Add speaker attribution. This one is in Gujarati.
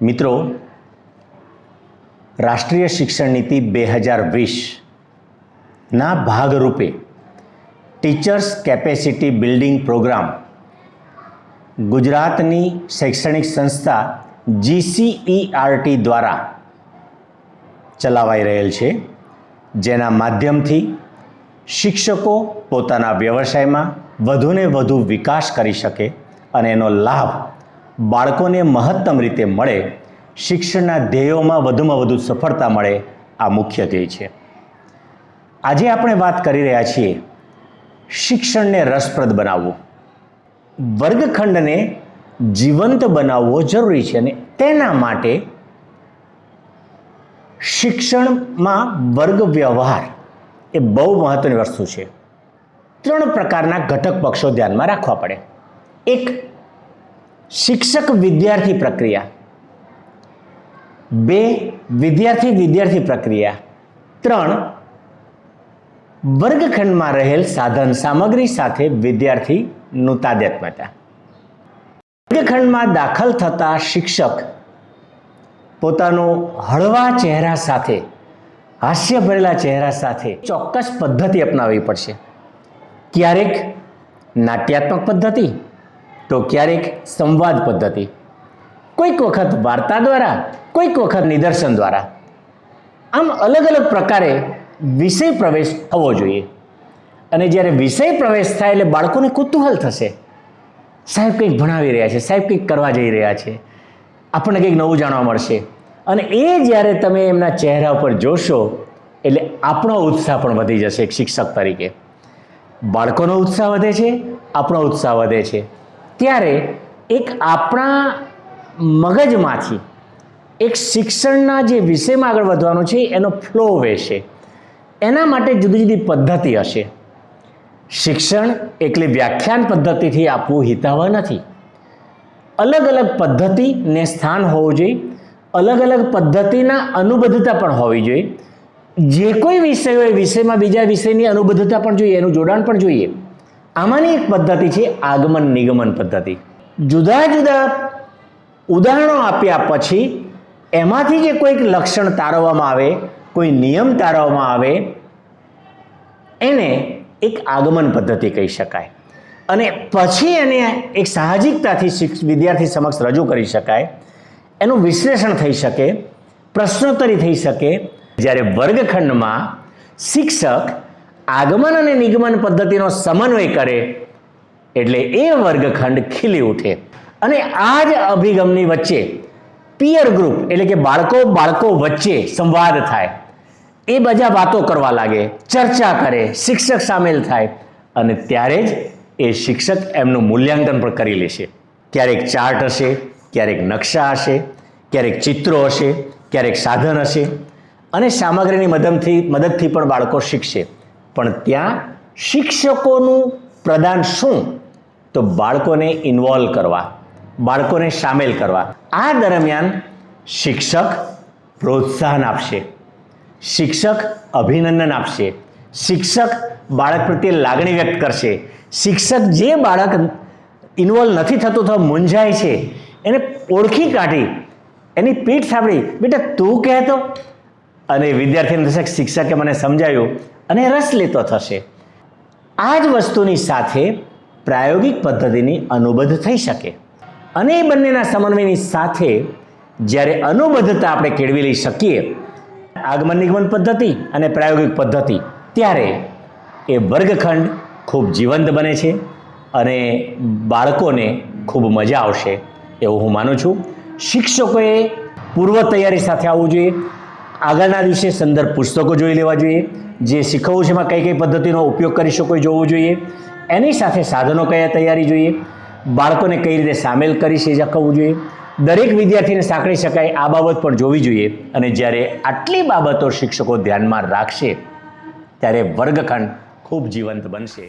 Speaker 1: મિત્રો, રાષ્ટ્રીય શિક્ષણ નીતિ 2020ના ભાગરૂપે ટીચર્સ કેપેસિટી બિલ્ડિંગ પ્રોગ્રામ ગુજરાતની શૈક્ષણિક સંસ્થા GCERT દ્વારા ચલાવાઈ રહેલ છે, જેના માધ્યમથી શિક્ષકો પોતાના વ્યવસાયમાં વધુને વધુ વિકાસ કરી શકે અને એનો લાભ બાળકોને મહત્તમ રીતે મળે, શિક્ષણના ધ્યેયોમાં વધુમાં વધુ સફળતા મળે, આ મુખ્ય ધ્યેય છે. આજે આપણે વાત કરી રહ્યા છીએ શિક્ષણને રસપ્રદ બનાવવું. વર્ગખંડને જીવંત બનાવવો જરૂરી છે અને તેના માટે શિક્ષણમાં વર્ગ વ્યવહાર એ બહુ મહત્વની વસ્તુ છે. 3 પ્રકારના ઘટક પક્ષો ધ્યાનમાં રાખવા પડે. 1, શિક્ષક વિદ્યાર્થી પ્રક્રિયા. 2, વિદ્યાર્થી પ્રક્રિયા. 3, વર્ગખંડમાં રહેલ સાધન સામગ્રી સાથે વિદ્યાર્થીનું તાદાત્મ્યતા. વર્ગખંડમાં દાખલ થતા શિક્ષક પોતાનો હળવા ચહેરા સાથે, હાસ્યભરેલા ચહેરા સાથે ચોક્કસ પદ્ધતિ અપનાવવી પડશે. ક્યારેક નાટ્યાત્મક પદ્ધતિ, તો ક્યારેક સંવાદ પદ્ધતિ, કોઈક વખત વાર્તા દ્વારા, કોઈક વખત નિદર્શન દ્વારા. આમ અલગ અલગ પ્રકારે વિષય પ્રવેશ થવો જોઈએ. અને જ્યારે વિષય પ્રવેશ થાય એટલે બાળકોને કુતૂહલ થશે, સાહેબ કંઈક ભણાવી રહ્યા છે, સાહેબ કંઈક કરવા જઈ રહ્યા છે, આપણને કંઈક નવું જાણવા મળશે. અને એ જ્યારે તમે એમના ચહેરા ઉપર જોશો એટલે આપણો ઉત્સાહ પણ વધી જશે. એક શિક્ષક તરીકે બાળકોનો ઉત્સાહ વધે છે, આપણો ઉત્સાહ વધે છે. ત્યારે એક આપણા મગજમાંથી એક શિક્ષણના જે વિષયમાં આગળ વધવાનું છે એનો ફ્લો વહેશે. એના માટે જુદી જુદી પદ્ધતિ હશે. શિક્ષણ એકલી વ્યાખ્યાન પદ્ધતિથી આપવું હિતાવહ નથી. અલગ અલગ પદ્ધતિને સ્થાન હોવું જોઈએ, અલગ અલગ પદ્ધતિના અનુબદ્ધતા પણ હોવી જોઈએ. જે કોઈ વિષય હોય વિષયમાં બીજા વિષયની અનુબદ્ધતા પણ જોઈએ, એનું જોડાણ પણ જોઈએ. આમાંની એક પદ્ધતિ છે આગમન નિગમન પદ્ધતિ. જુદા જુદા ઉદાહરણો આપ્યા પછી એમાંથી જે કોઈક લક્ષણ તારવવામાં આવે, કોઈ નિયમ તારવવામાં આવે, એને એક આગમન પદ્ધતિ કહી શકાય. અને પછી એને એક સાહજિકતાથી વિદ્યાર્થી સમક્ષ રજૂ કરી શકાય, એનું વિશ્લેષણ થઈ શકે, પ્રશ્નોત્તરી થઈ શકે. જ્યારે વર્ગખંડમાં શિક્ષક આગમન અને નિગમન પદ્ધતિનો સમન્વય કરે એટલે એ વર્ગખંડ ખીલી ઉઠે. અને આ જ અભિગમની વચ્ચે પિયર ગ્રુપ એટલે કે બાળકો વચ્ચે સંવાદ થાય, એ બધા વાતો કરવા લાગે, ચર્ચા કરે, શિક્ષક સામેલ થાય અને ત્યારે જ એ શિક્ષક એમનું મૂલ્યાંકન પણ કરી લેશે. ક્યારેક ચાર્ટ હશે, ક્યારેક નકશા હશે, ક્યારેક ચિત્રો હશે, ક્યારેક સાધન હશે અને સામગ્રીની મદદથી પણ બાળકો શીખશે. પણ ત્યાં શિક્ષકોનું પ્રદાન શું? તો બાળકોને ઇન્વોલ્વ કરવા, બાળકોને સામેલ કરવા. આ દરમિયાન શિક્ષક પ્રોત્સાહન આપશે, શિક્ષક અભિનંદન આપશે, શિક્ષક બાળક પ્રત્યે લાગણી વ્યક્ત કરશે. શિક્ષક જે બાળક ઇન્વોલ્વ નથી થતું અથવા મૂંઝાય છે એને ઓળખી કાઢી, એની પીઠ થાપડી, બેટા તું કહેતો, અને વિદ્યાર્થીને થશે શિક્ષકે મને સમજાવ્યું અને રસ લેતો થશે. આ જ વસ્તુની સાથે પ્રાયોગિક પદ્ધતિની અનુબદ્ધ થઈ શકે. અને એ બંનેના સમન્વયની સાથે જ્યારે અનુબદ્ધતા આપણે કેળવી લઈ શકીએ, આગમન નિગમન પદ્ધતિ અને પ્રાયોગિક પદ્ધતિ, ત્યારે એ વર્ગખંડ ખૂબ જીવંત બને છે અને બાળકોને ખૂબ મજા આવશે એવું હું માનું છું. શિક્ષકોએ પૂર્વ તૈયારી સાથે આવવું જોઈએ. આગળના દિવસે સંદર્ભ પુસ્તકો જોઈ લેવા જોઈએ. જે શીખવવું છે એમાં કઈ કઈ પદ્ધતિનો ઉપયોગ કરી શકો એ જોવું જોઈએ. એની સાથે સાધનો કયા તૈયારી જોઈએ, બાળકોને કઈ રીતે સામેલ કરી શીખવવું જોઈએ, દરેક વિદ્યાર્થીને સાંકળી શકાય આ બાબત પણ જોવી જોઈએ. અને જ્યારે આટલી બાબતો શિક્ષકો ધ્યાનમાં રાખશે ત્યારે વર્ગખંડ ખૂબ જીવંત બનશે.